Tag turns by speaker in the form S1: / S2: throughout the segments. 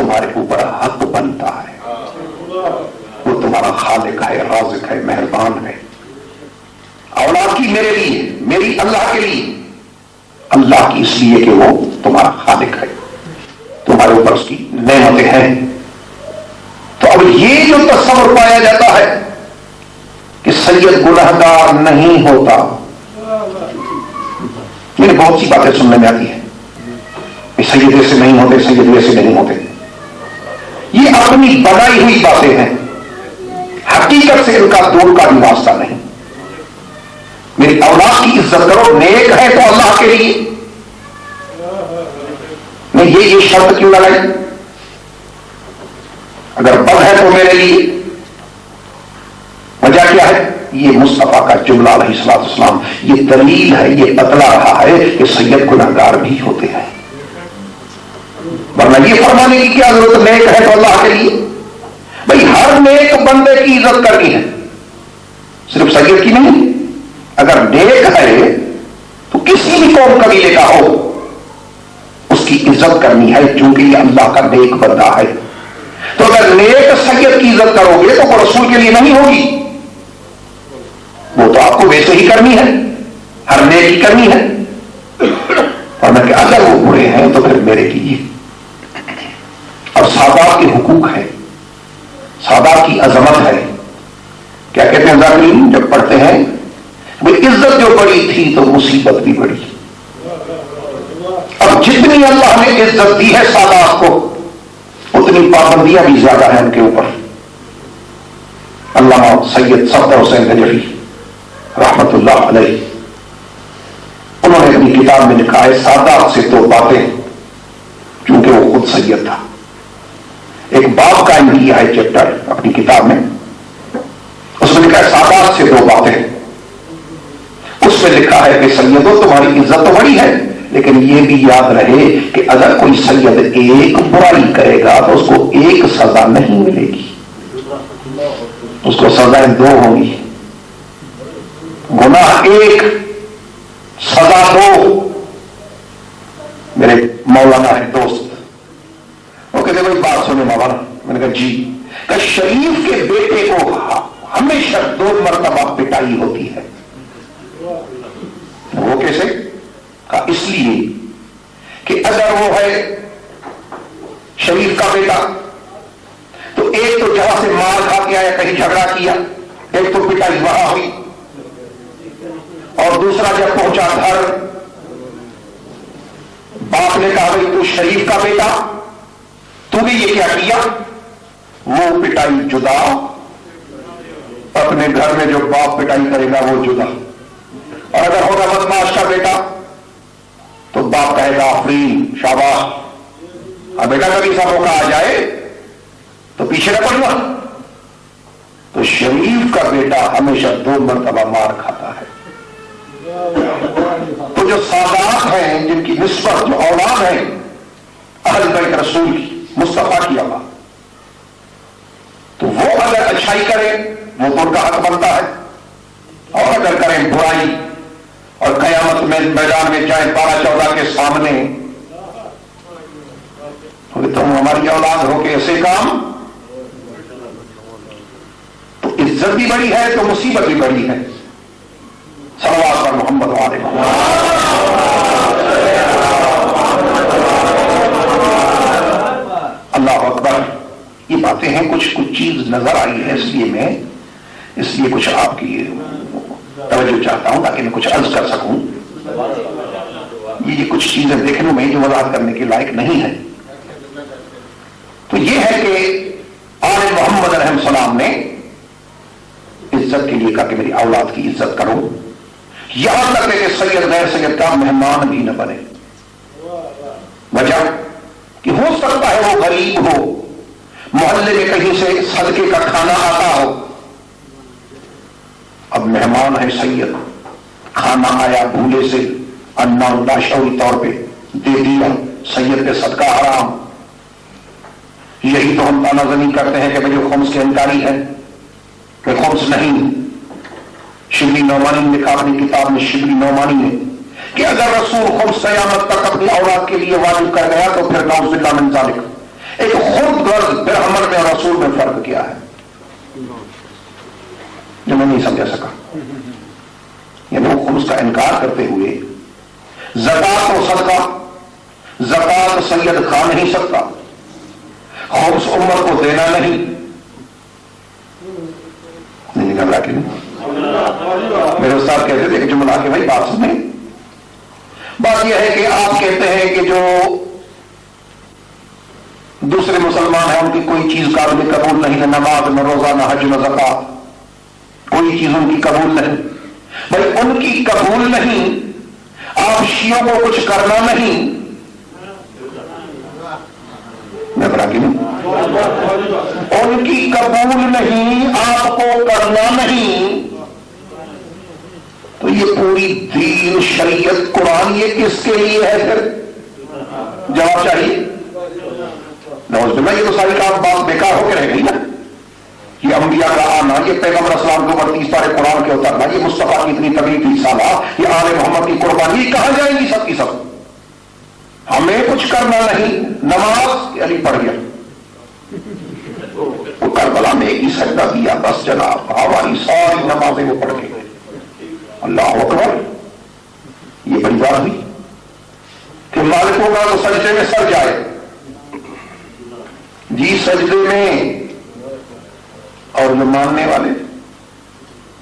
S1: تمہارے اوپر حق بنتا ہے. وہ تمہارا خالق ہے، رازق ہے، مہربان ہے. اولاد کی میرے لیے، میری اللہ کے لیے، اللہ کی اس لیے کہ وہ تمہارا خالق ہے، تمہارے اوپر اس کی نعمتیں ہیں. تو اب یہ جو تصور پایا جاتا ہے کہ سید گنہگار نہیں ہوتا، میرے بہت سی باتیں سننے میں آتی ہیں کہ سید ایسے نہیں ہوتے، سید ویسے نہیں ہوتے. یہ اپنی بنائی ہوئی باتیں ہیں، حقیقت سے ان کا دور کا بھی واسطہ نہیں. میری اولاد کی عزت کرو، نیک ہے تو اللہ کے لیے. میں یہ شرط کیوں لگائی؟ اگر بد ہے تو میرے لیے. وجہ کیا ہے؟ یہ مصطفیٰ کا جملہ علیہ الصلوۃ والسلام، یہ دلیل ہے، یہ بتلا رہا ہے کہ سید گنہگار بھی ہوتے ہیں. ورنہ یہ فرمانے کی کیا ضرورت، نیک ہے تو اللہ کے لیے. بھائی ہر نیک بندے کی عزت کرنی ہے، صرف سید کی نہیں. اگر نیک ہے تو کسی بھی قوم قبیلے کا ہو اس کی عزت کرنی ہے، چونکہ یہ اللہ کا نیک بندہ ہے. تو اگر نیک سید کی عزت کرو گے تو وہ رسول کے لیے نہیں ہوگی، وہ تو آپ کو ویسے ہی کرنی ہے، ہر نیک ہی کرنی ہے. اور کہ اگر وہ برے ہیں تو پھر میرے لیے. اور سادات کے حقوق ہے، سادات کی عظمت ہے. کیا کہتے ہیں ذاکرین جب پڑھتے ہیں، وہ عزت جو بڑی تھی تو مصیبت بھی بڑی. اب جتنی اللہ نے عزت دی ہے سادات کو، اتنی پابندیاں بھی زیادہ ہیں ان کے اوپر. علامہ سید صفدر حسین نجفی رحمت اللہ علیہ، انہوں نے اپنی کتاب میں لکھا ہے سادات سے دو باتیں، چونکہ وہ خود سید تھا. ایک باب قائم کیا ہے چیپٹر اپنی کتاب میں، اس میں لکھا ہے سادات سے دو باتیں. اس میں لکھا ہے کہ سیدوں تمہاری عزت تو بڑی ہے، لیکن یہ بھی یاد رہے کہ اگر کوئی سید ایک برائی کرے گا تو اس کو ایک سزا نہیں ملے گی، اس کو سزائیں دو ہوں گی. گناہ ایک، سزا دو. میرے مولانا ہے دوست، وہ کہتے بھائی بات سنے مولانا. میں نے کہا جی. کہ شریف کے بیٹے کو ہمیشہ 2 مرتبہ پٹائی ہوتی ہے. وہ کیسے؟ کہا اس لیے کہ اگر وہ ہے شریف کا بیٹا تو ایک تو جہاں سے مار کھا کے آیا، کہیں جھگڑا کیا، ایک تو پٹائی وہاں ہوئی، اور دوسرا جب پہنچا گھر باپ نے کہا بھائی تو شریف کا بیٹا تو نے یہ کیا کیا، وہ پٹائی جدا. اپنے گھر میں جو باپ پٹائی کرے گا وہ جدا. اور اگر ہوگا بدماش کا بیٹا تو باپ کہے گا آفرین شاباش. اور بیٹا کبھی سا موقع آ جائے تو پیچھے نہ پڑنا. تو شریف کا بیٹا ہمیشہ 2 مرتبہ مار کھاتا ہے. تو جو سادات ہیں، جن کی نسبت جو اولاد ہیں اہل بیت رسول کی، مصطفیٰ کی اولاد، تو وہ اگر اچھائی کریں وہ تو ان کا حق بنتا ہے، اور اگر کریں برائی اور قیامت میں میدان میں جائیں 12-14 کے سامنے تو تم ہماری اولاد ہو کے ایسے کام، تو عزت بھی بڑی ہے تو مصیبت بھی بڑی ہے. صلوات پر محمد علیہ. اللہ اکبر. یہ باتیں ہیں، کچھ چیز نظر آئی ہے، اس لیے کچھ آپ کی توجہ چاہتا ہوں تاکہ میں کچھ عرض کر سکوں. یہ کچھ چیزیں دیکھنے میں جو وضاحت کرنے کے لائق نہیں ہے. تو یہ ہے کہ آل محمد علیہ السلام نے عزت کے لیے کہا کہ میری اولاد کی عزت کرو. یہاں تک کہ سید غیر سید کا مہمان بھی نہ بنے. وجہ کہ ہو سکتا ہے وہ غریب ہو، محلے میں کہیں سے صدقے کا کھانا آتا ہو. اب مہمان ہے سید، کھانا آیا بھولے سے، انا اللہ شعوری طور پہ دے دیا، سید پہ صدقہ حرام. یہی تو ہم تانا زنی کرتے ہیں کہ بھائی خمس کے انکاری ہے، کہ خمس نہیں. شبلی نعمانی نے لکھا اپنی کتاب میں، شبلی نعمانی نے، کہ اگر رسول خمس قیامت تک اپنی اولاد کے لیے واجب کر گیا تو پھر نعوذ باللہ من ذالک، ایک خود غرض برہمن میں اور رسول میں فرق کیا ہے جو میں نہیں سمجھا سکا. یعنی وہ خمس کا انکار کرتے ہوئے زکات و صدقہ، زکات سید کھا نہیں سکتا، خمس امت کو دینا نہیں نکل رہا کہ نہیں. میرے استاد کہتے تھے کہ جملہ کہ بھائی بات سنیں، بات یہ ہے کہ آپ کہتے ہیں کہ جو دوسرے مسلمان ہیں ان کی کوئی چیز قابل قبول نہیں، نہ نماز، نہ روزہ، نہ حج، نہ زکات، کوئی چیز ان کی قبول نہیں. بھائی ان کی قبول نہیں، آپ شیعوں کو کچھ کرنا نہیں. میں براکی نہیں، ان کی قبول نہیں، آپ کو کرنا نہیں. تو یہ پوری دین، شریعت، قرآن یہ کس کے لیے ہے؟ پھر جواب چاہیے. نعوذ باللہ، یہ تو ساری کام بات بیکار ہو کے رہ گئی نا. یہ انبیاء کا آنا، یہ پیغمبر اسلام کے اوپر 30 پارے قرآن کے اترنا، یہ مصطفیٰ کی اتنی تکلیف سالہ، یہ آل محمد کی قربانی، یہ کہاں جائیں گی سب کی سب؟ ہمیں کچھ کرنا نہیں. نماز علی پڑھ گیا، وہ کربلا میں ایک ہی سجدہ دیا، بس جناب ہماری ساری نمازیں وہ پڑھ گئے. اللہ اکبر. یہ بڑی بات ہوئی کہ مالک ہوگا تو سجدے میں سر جائے. جی سجدے میں. اور جو ماننے والے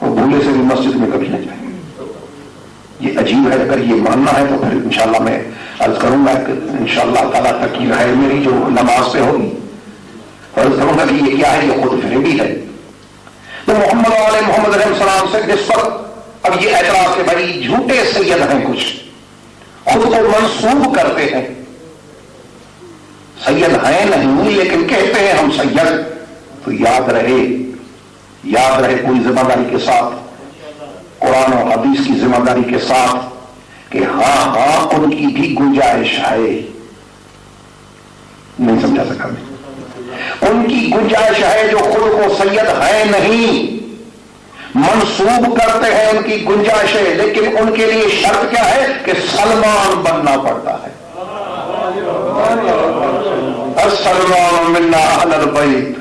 S1: وہ بھولے سے بھی مسجد میں کبھی نہ جائیں. یہ عجیب ہے. اگر یہ ماننا ہے تو پھر انشاءاللہ میں عرض کروں گا کہ انشاءاللہ تعالیٰ تک کی رہے میری جو نماز پہ ہوگی، عرض کروں گا کہ یہ کیا ہے، یہ خود فریبی ہے. تو محمد علیہ محمد علیہ السلام سے جس پر اب یہ اعتراض کہ بھائی جھوٹے سید ہیں، کچھ خود کو منسوب کرتے ہیں، سید ہیں نہیں لیکن کہتے ہیں ہم سید. تو یاد رہے پوری ذمہ داری کے ساتھ، قرآن و حدیث کی ذمہ داری کے ساتھ، کہ ہاں ان کی بھی گنجائش ہے. نہیں سمجھا سکا میں. ان کی گنجائش ہے جو خود کو سید ہے نہیں، منسوب کرتے ہیں، ان کی گنجائش ہے، لیکن ان کے لیے شرط کیا ہے کہ سلمان بننا پڑتا ہے. السلمان منا اہل البیت.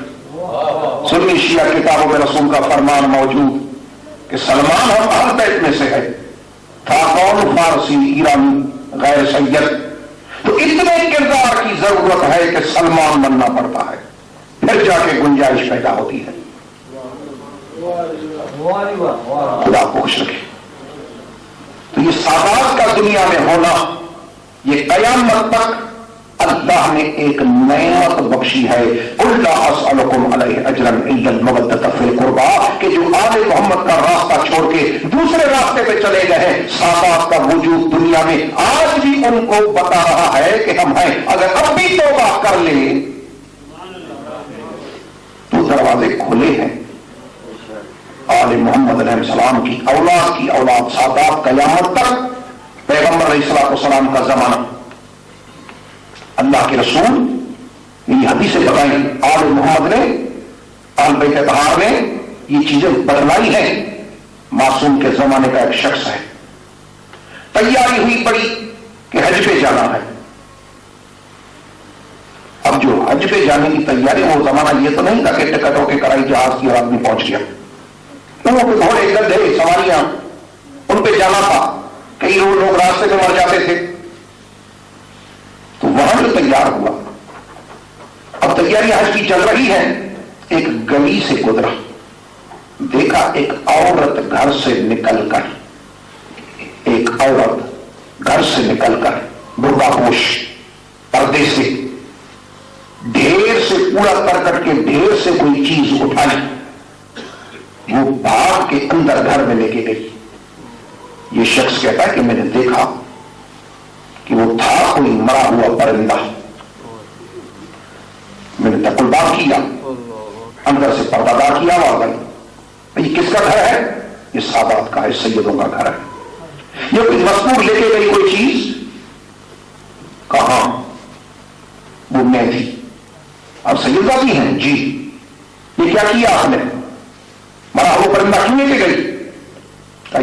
S1: سنی شیعہ کتابوں میں رسول کا فرمان موجود کہ سلمان ہم اہل بیت میں سے ہے. تھا کون؟ فارسی، ایرانی، غیر سید. تو اتنے کردار کی ضرورت ہے کہ سلمان بننا پڑتا ہے، پھر جا کے گنجائش پیدا ہوتی ہے. خدا کو خوش رکھے. تو یہ سادات کا دنیا میں ہونا، یہ قیامت تک اللہ نے ایک نعمت بخشی ہے. قل لا اسألکم علیہ اجرا الا المودۃ فی القربى، کہ جو آل محمد کا راستہ چھوڑ کے دوسرے راستے پہ چلے گئے ہیں، سادات کا وجود دنیا میں آج بھی ان کو بتا رہا ہے کہ ہم ہیں. اگر اب بھی توبہ کر لیں تو دروازے کھلے ہیں. آل محمد علیہ السلام کی اولاد سادات قیامت تک، پیغمبر علیہ السلام کا زمانہ، اللہ کے رسول یہ حدیثیں بتائیں. آل محمد نے، آل بیت طہار نے یہ چیزیں بتلائی ہیں. معصوم کے زمانے کا ایک شخص ہے، تیاری ہوئی پڑی کہ حج پہ جانا ہے. اب جو حج پہ جانے کی تیاری، وہ زمانہ یہ تو نہیں تھا کہ ٹکٹوں کے کرائی جہاز کی اور آدمی پہنچ گیا. گھوڑے گدھے سواریاں ان پہ جانا تھا. کئی لوگ راستے میں مر جاتے تھے. تو وہاں جو تیار ہوا، اب تیاری حج کی چل رہی ہے. ایک گلی سے گزرا، دیکھا ایک عورت گھر سے نکل کر برقع پوش، پردے سے ڈھیر سے پورا کرکٹ کے ڈھیر سے کوئی چیز اٹھائی، وہ بھاگ کے اندر گھر میں لے کے گئی. یہ شخص کہتا ہے کہ میں نے دیکھا کہ وہ تھا کوئی مرا ہوا پرندہ. میں نے تقلبار کیا، اندر سے پردہ دار کیا، یہ کس کا گھر ہے؟ یہ سادات کا ہے، سیدوں کا گھر ہے. یہ کوئی مذکور لے کے گئی کوئی چیز، کہاں؟ وہ میں تھی. اب سیدہ بھی ہیں جی. یہ کیا کیا آپ نے؟ مرا ہوا پرندہ کیوں لے کے گئی؟